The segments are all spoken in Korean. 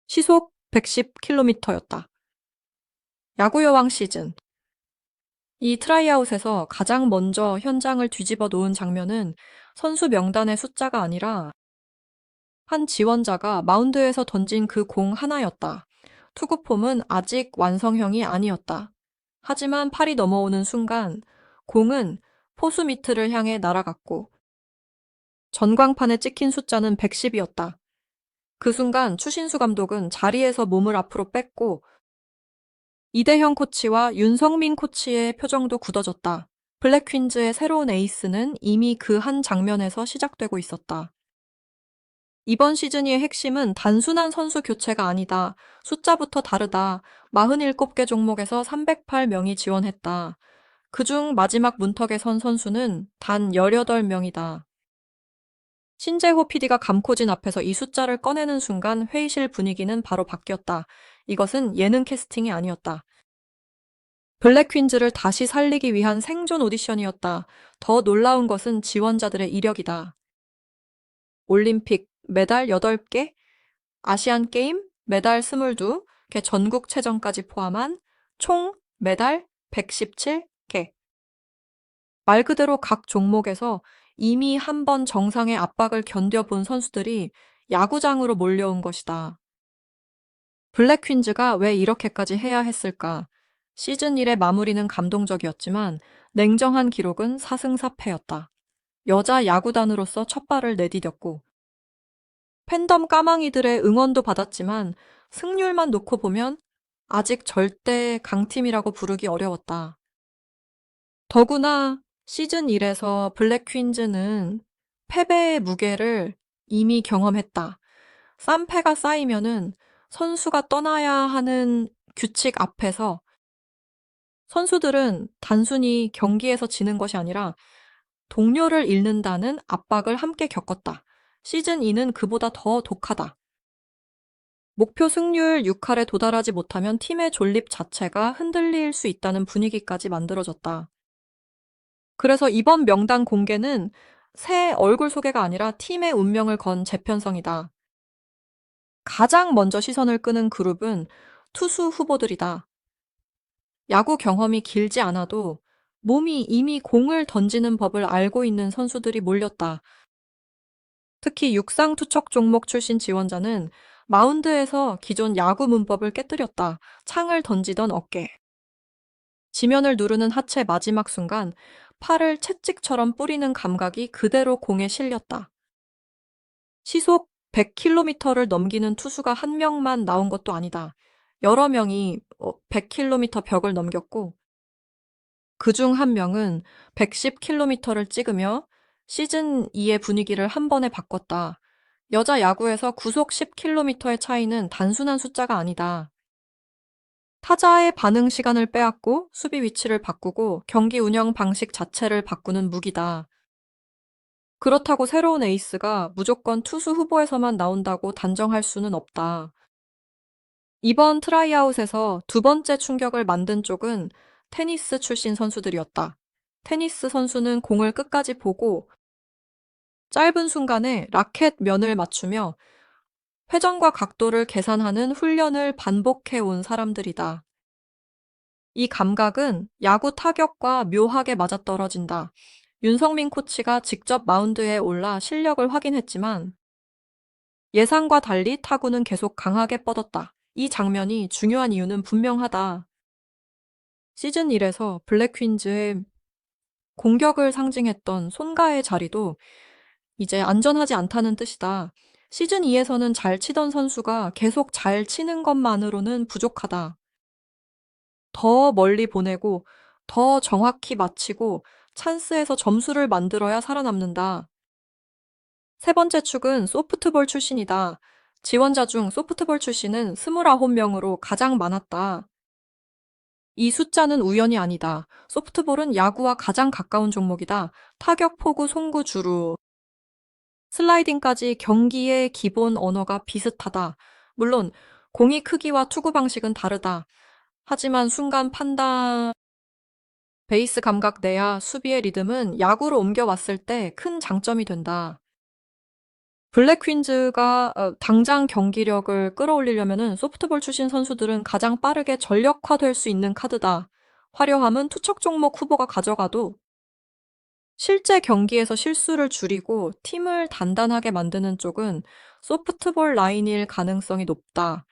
시속 110km였다. 야구 여왕 시즌. 이 트라이아웃에서 가장 먼저 현장을 뒤집어 놓은 장면은 선수 명단의 숫자가 아니라 한 지원자가 마운드에서 던진 그 공 하나였다. 투구폼은 아직 완성형이 아니었다. 하지만 팔이 넘어오는 순간 공은 포수 미트를 향해 날아갔고 전광판에 찍힌 숫자는 110이었다. 그 순간 추신수 감독은 자리에서 몸을 앞으로 뺐고 이대형 코치와 윤성민 코치의 표정도 굳어졌다. 블랙 퀸즈의 새로운 에이스는 이미 그 한 장면에서 시작되고 있었다. 이번 시즌의 핵심은 단순한 선수 교체가 아니다. 숫자부터 다르다. 47개 종목에서 308명이 지원했다. 그중 마지막 문턱에 선 선수는 단 18명이다. 신재호 PD가 감코진 앞에서 이 숫자를 꺼내는 순간 회의실 분위기는 바로 바뀌었다. 이것은 예능 캐스팅이 아니었다. 블랙 퀸즈를 다시 살리기 위한 생존 오디션이었다. 더 놀라운 것은 지원자들의 이력이다. 올림픽 메달 8개, 아시안 게임 메달 22개, 전국체전까지 포함한 총 메달 117개. 말 그대로 각 종목에서 이미 한 번 정상의 압박을 견뎌본 선수들이 야구장으로 몰려온 것이다. 블랙 퀸즈가 왜 이렇게까지 해야 했을까? 시즌 1의 마무리는 감동적이었지만 냉정한 기록은 4승4패였다. 여자 야구단으로서 첫 발을 내디뎠고 팬덤 까망이들의 응원도 받았지만 승률만 놓고 보면 아직 절대 강팀이라고 부르기 어려웠다. 더구나 시즌 1에서 블랙 퀸즈는 패배의 무게를 이미 경험했다. 쌈패가 쌓이면은 선수가 떠나야 하는 규칙 앞에서 선수들은 단순히 경기에서 지는 것이 아니라 동료를 잃는다는 압박을 함께 겪었다. 시즌 2는 그보다 더 독하다. 목표 승률 6할에 도달하지 못하면 팀의 존립 자체가 흔들릴 수 있다는 분위기까지 만들어졌다. 그래서 이번 명단 공개는 새 얼굴 소개가 아니라 팀의 운명을 건 재편성이다. 가장 먼저 시선을 끄는 그룹은 투수 후보들이다. 야구 경험이 길지 않아도 몸이 이미 공을 던지는 법을 알고 있는 선수들이 몰렸다. 특히 육상 투척 종목 출신 지원자는 마운드에서 기존 야구 문법을 깨뜨렸다. 창을 던지던 어깨. 지면을 누르는 하체 마지막 순간 팔을 채찍처럼 뿌리는 감각이 그대로 공에 실렸다. 시속 100km를 넘기는 투수가 한 명만 나온 것도 아니다. 여러 명이 100km 벽을 넘겼고 그중 한 명은 110km를 찍으며 시즌 2의 분위기를 한 번에 바꿨다. 여자 야구에서 구속 10km의 차이는 단순한 숫자가 아니다. 타자의 반응 시간을 빼앗고 수비 위치를 바꾸고 경기 운영 방식 자체를 바꾸는 무기다. 그렇다고 새로운 에이스가 무조건 투수 후보에서만 나온다고 단정할 수는 없다. 이번 트라이아웃에서 두 번째 충격을 만든 쪽은 테니스 출신 선수들이었다. 테니스 선수는 공을 끝까지 보고 짧은 순간에 라켓 면을 맞추며 회전과 각도를 계산하는 훈련을 반복해 온 사람들이다. 이 감각은 야구 타격과 묘하게 맞아떨어진다. 윤성민 코치가 직접 마운드에 올라 실력을 확인했지만 예상과 달리 타구는 계속 강하게 뻗었다. 이 장면이 중요한 이유는 분명하다. 시즌 1에서 블랙 퀸즈의 공격을 상징했던 손가의 자리도 이제 안전하지 않다는 뜻이다. 시즌 2에서는 잘 치던 선수가 계속 잘 치는 것만으로는 부족하다. 더 멀리 보내고 더 정확히 맞히고 찬스에서 점수를 만들어야 살아남는다. 세 번째 축은 소프트볼 출신이다. 지원자 중 소프트볼 출신은 29명으로 가장 많았다. 이 숫자는 우연이 아니다. 소프트볼은 야구와 가장 가까운 종목이다. 타격, 포구, 송구, 주루, 슬라이딩까지 경기의 기본 언어가 비슷하다. 물론 공이 크기와 투구 방식은 다르다. 하지만 순간 판단, 베이스 감각 내야 수비의 리듬은 야구로 옮겨왔을 때 큰 장점이 된다. 블랙 퀸즈가 당장 경기력을 끌어올리려면은 소프트볼 출신 선수들은 가장 빠르게 전력화될 수 있는 카드다. 화려함은 투척 종목 후보가 가져가도 실제 경기에서 실수를 줄이고 팀을 단단하게 만드는 쪽은 소프트볼 라인일 가능성이 높다.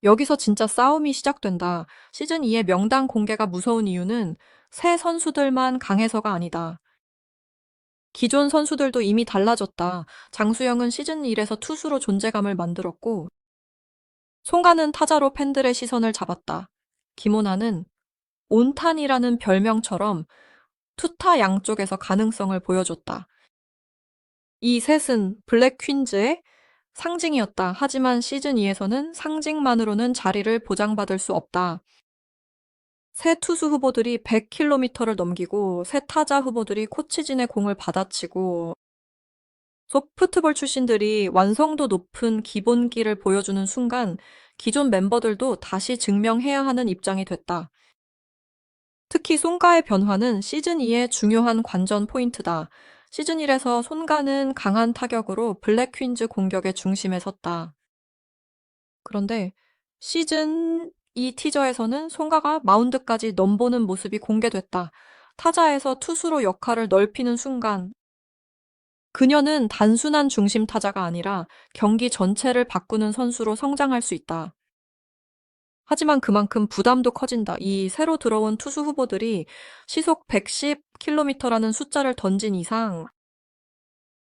여기서 진짜 싸움이 시작된다. 시즌 2의 명단 공개가 무서운 이유는 새 선수들만 강해서가 아니다. 기존 선수들도 이미 달라졌다. 장수영은 시즌 1에서 투수로 존재감을 만들었고, 송가는 타자로 팬들의 시선을 잡았다. 김호나는 온탄이라는 별명처럼 투타 양쪽에서 가능성을 보여줬다. 이 셋은 블랙 퀸즈의 상징이었다. 하지만 시즌 2에서는 상징만으로는 자리를 보장받을 수 없다. 새 투수 후보들이 100km를 넘기고 새 타자 후보들이 코치진의 공을 받아치고 소프트볼 출신들이 완성도 높은 기본기를 보여주는 순간 기존 멤버들도 다시 증명해야 하는 입장이 됐다. 특히 손가의 변화는 시즌2의 중요한 관전 포인트다. 시즌1에서 손가는 강한 타격으로 블랙 퀸즈 공격의 중심에 섰다. 그런데 시즌2 티저에서는 손가가 마운드까지 넘보는 모습이 공개됐다. 타자에서 투수로 역할을 넓히는 순간 그녀는 단순한 중심 타자가 아니라 경기 전체를 바꾸는 선수로 성장할 수 있다. 하지만 그만큼 부담도 커진다. 이 새로 들어온 투수 후보들이 시속 110km라는 숫자를 던진 이상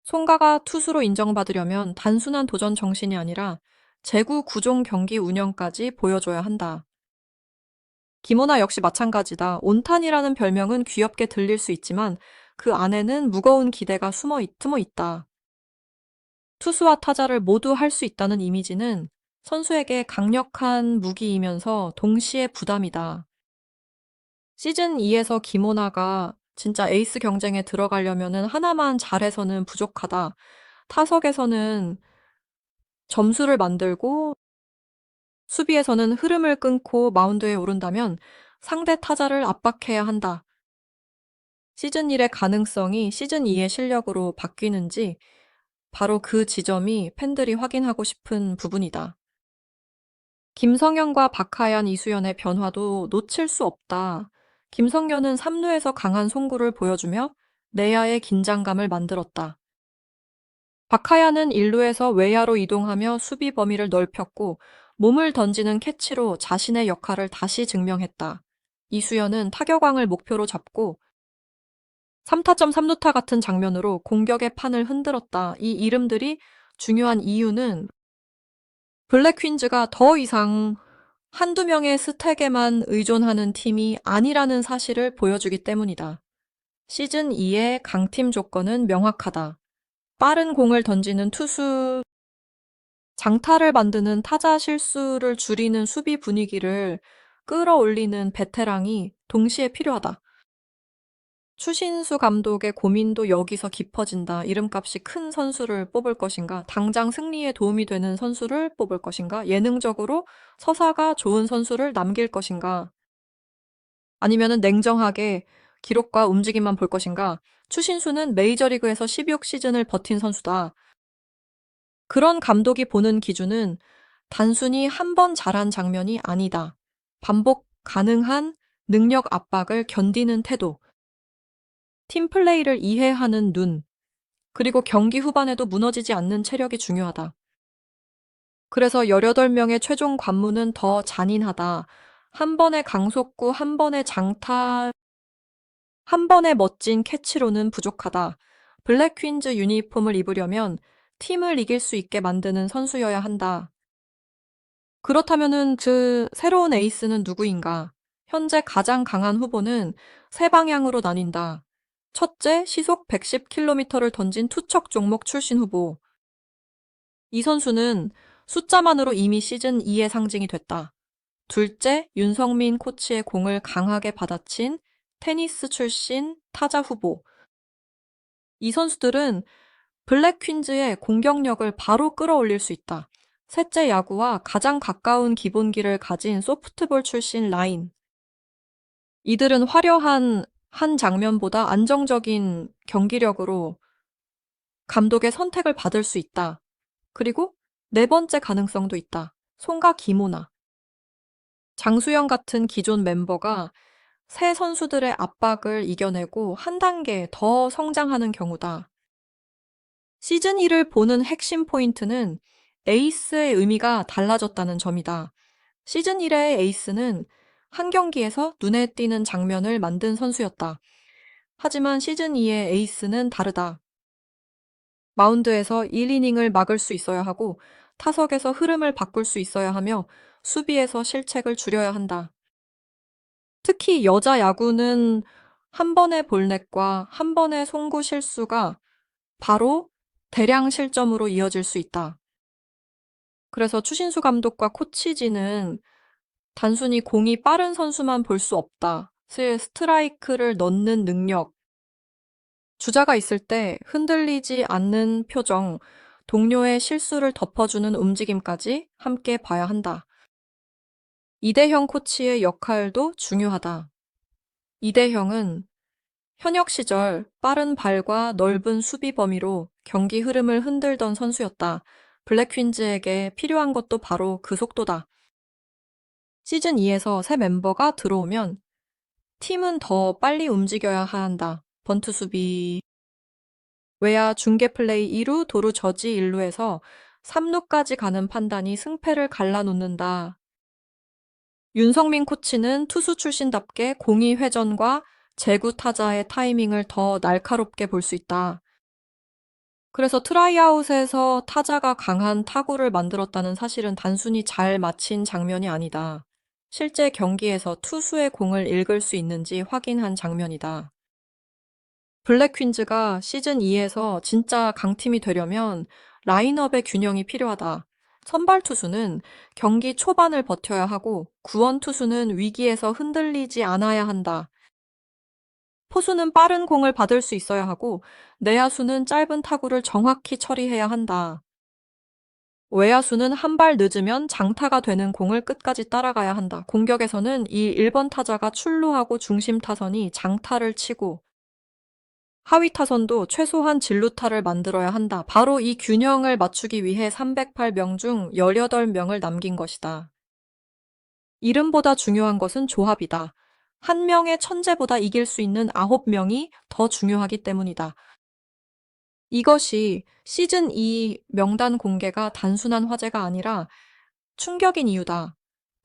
송가가 투수로 인정받으려면 단순한 도전 정신이 아니라 제구 구종 경기 운영까지 보여줘야 한다. 김호나 역시 마찬가지다. 온탄이라는 별명은 귀엽게 들릴 수 있지만 그 안에는 무거운 기대가 숨어 있다. 투수와 타자를 모두 할 수 있다는 이미지는 선수에게 강력한 무기이면서 동시에 부담이다. 시즌 2에서 김호나가 진짜 에이스 경쟁에 들어가려면 하나만 잘해서는 부족하다. 타석에서는 점수를 만들고 수비에서는 흐름을 끊고 마운드에 오른다면 상대 타자를 압박해야 한다. 시즌 1의 가능성이 시즌 2의 실력으로 바뀌는지 바로 그 지점이 팬들이 확인하고 싶은 부분이다. 김성현과 박하연, 이수연의 변화도 놓칠 수 없다. 김성현은 3루에서 강한 송구를 보여주며 내야의 긴장감을 만들었다. 박하연은 1루에서 외야로 이동하며 수비 범위를 넓혔고 몸을 던지는 캐치로 자신의 역할을 다시 증명했다. 이수연은 타격왕을 목표로 잡고 3타점 3루타 같은 장면으로 공격의 판을 흔들었다. 이 이름들이 중요한 이유는 블랙 퀸즈가 더 이상 한두 명의 스택에만 의존하는 팀이 아니라는 사실을 보여주기 때문이다. 시즌 2의 강팀 조건은 명확하다. 빠른 공을 던지는 투수, 장타를 만드는 타자 실수를 줄이는 수비 분위기를 끌어올리는 베테랑이 동시에 필요하다. 추신수 감독의 고민도 여기서 깊어진다. 이름값이 큰 선수를 뽑을 것인가? 당장 승리에 도움이 되는 선수를 뽑을 것인가? 예능적으로 서사가 좋은 선수를 남길 것인가? 아니면은 냉정하게 기록과 움직임만 볼 것인가? 추신수는 메이저리그에서 16 시즌을 버틴 선수다. 그런 감독이 보는 기준은 단순히 한 번 잘한 장면이 아니다. 반복 가능한 능력 압박을 견디는 태도, 팀 플레이를 이해하는 눈, 그리고 경기 후반에도 무너지지 않는 체력이 중요하다. 그래서 18명의 최종 관문은 더 잔인하다. 한 번의 강속구, 한 번의 장타, 한 번의 멋진 캐치로는 부족하다. 블랙 퀸즈 유니폼을 입으려면 팀을 이길 수 있게 만드는 선수여야 한다. 그렇다면은 그 새로운 에이스는 누구인가? 현재 가장 강한 후보는 세 방향으로 나뉜다. 첫째, 시속 110km를 던진 투척 종목 출신 후보. 이 선수는 숫자만으로 이미 시즌 2의 상징이 됐다. 둘째, 윤성민 코치의 공을 강하게 받아친 테니스 출신 타자 후보. 이 선수들은 블랙 퀸즈의 공격력을 바로 끌어올릴 수 있다. 셋째, 야구와 가장 가까운 기본기를 가진 소프트볼 출신 라인. 이들은 화려한 한 장면보다 안정적인 경기력으로 감독의 선택을 받을 수 있다. 그리고 네 번째 가능성도 있다. 송가 김호나, 장수영 같은 기존 멤버가 새 선수들의 압박을 이겨내고 한 단계 더 성장하는 경우다. 시즌 1을 보는 핵심 포인트는 에이스의 의미가 달라졌다는 점이다. 시즌 1의 에이스는 한 경기에서 눈에 띄는 장면을 만든 선수였다. 하지만 시즌 2의 에이스는 다르다. 마운드에서 1이닝을 막을 수 있어야 하고 타석에서 흐름을 바꿀 수 있어야 하며 수비에서 실책을 줄여야 한다. 특히 여자 야구는 한 번의 볼넷과 한 번의 송구 실수가 바로 대량 실점으로 이어질 수 있다. 그래서 추신수 감독과 코치진은 단순히 공이 빠른 선수만 볼 수 없다. 스트라이크를 넣는 능력, 주자가 있을 때 흔들리지 않는 표정, 동료의 실수를 덮어주는 움직임까지 함께 봐야 한다. 이대형 코치의 역할도 중요하다. 이대형은 현역 시절 빠른 발과 넓은 수비 범위로 경기 흐름을 흔들던 선수였다. 블랙퀸즈에게 필요한 것도 바로 그 속도다. 시즌 2에서 새 멤버가 들어오면 팀은 더 빨리 움직여야 한다. 번트 수비, 외야 중계 플레이 2루 도루 저지 1루에서 3루까지 가는 판단이 승패를 갈라놓는다. 윤성민 코치는 투수 출신답게 공이 회전과 제구 타자의 타이밍을 더 날카롭게 볼 수 있다. 그래서 트라이아웃에서 타자가 강한 타구를 만들었다는 사실은 단순히 잘 맞힌 장면이 아니다. 실제 경기에서 투수의 공을 읽을 수 있는지 확인한 장면이다. 블랙퀸즈가 시즌 2에서 진짜 강팀이 되려면 라인업의 균형이 필요하다. 선발 투수는 경기 초반을 버텨야 하고 구원 투수는 위기에서 흔들리지 않아야 한다. 포수는 빠른 공을 받을 수 있어야 하고 내야수는 짧은 타구를 정확히 처리해야 한다. 외야수는 한 발 늦으면 장타가 되는 공을 끝까지 따라가야 한다. 공격에서는 이 1번 타자가 출루하고 중심 타선이 장타를 치고 하위 타선도 최소한 진루타를 만들어야 한다. 바로 이 균형을 맞추기 위해 308명 중 18명을 남긴 것이다. 이름보다 중요한 것은 조합이다. 한 명의 천재보다 이길 수 있는 9명이 더 중요하기 때문이다. 이것이 시즌 2 명단 공개가 단순한 화제가 아니라 충격인 이유다.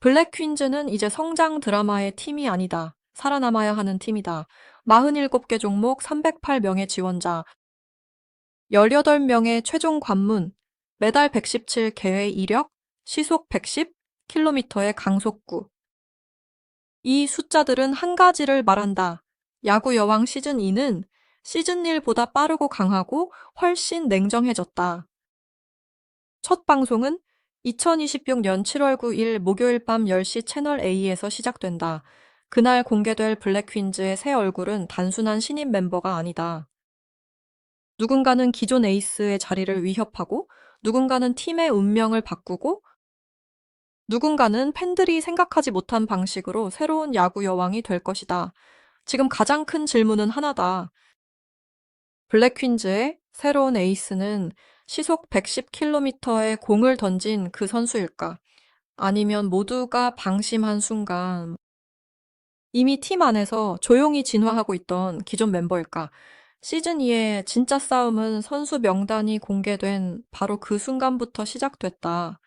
블랙퀸즈는 이제 성장 드라마의 팀이 아니다. 살아남아야 하는 팀이다. 47개 종목 308명의 지원자, 18명의 최종 관문, 매달 117 개회 이력, 시속 110km의 강속구. 이 숫자들은 한 가지를 말한다. 야구 여왕 시즌 2는 시즌 1보다 빠르고 강하고 훨씬 냉정해졌다. 첫 방송은 2026년 7월 9일 목요일 밤 10시 채널 A에서 시작된다. 그날 공개될 블랙퀸즈의 새 얼굴은 단순한 신인 멤버가 아니다. 누군가는 기존 에이스의 자리를 위협하고, 누군가는 팀의 운명을 바꾸고, 누군가는 팬들이 생각하지 못한 방식으로 새로운 야구 여왕이 될 것이다. 지금 가장 큰 질문은 하나다. 블랙퀸즈의 새로운 에이스는 시속 110km의 공을 던진 그 선수일까? 아니면 모두가 방심한 순간 이미 팀 안에서 조용히 진화하고 있던 기존 멤버일까? 시즌 2의 진짜 싸움은 선수 명단이 공개된 바로 그 순간부터 시작됐다.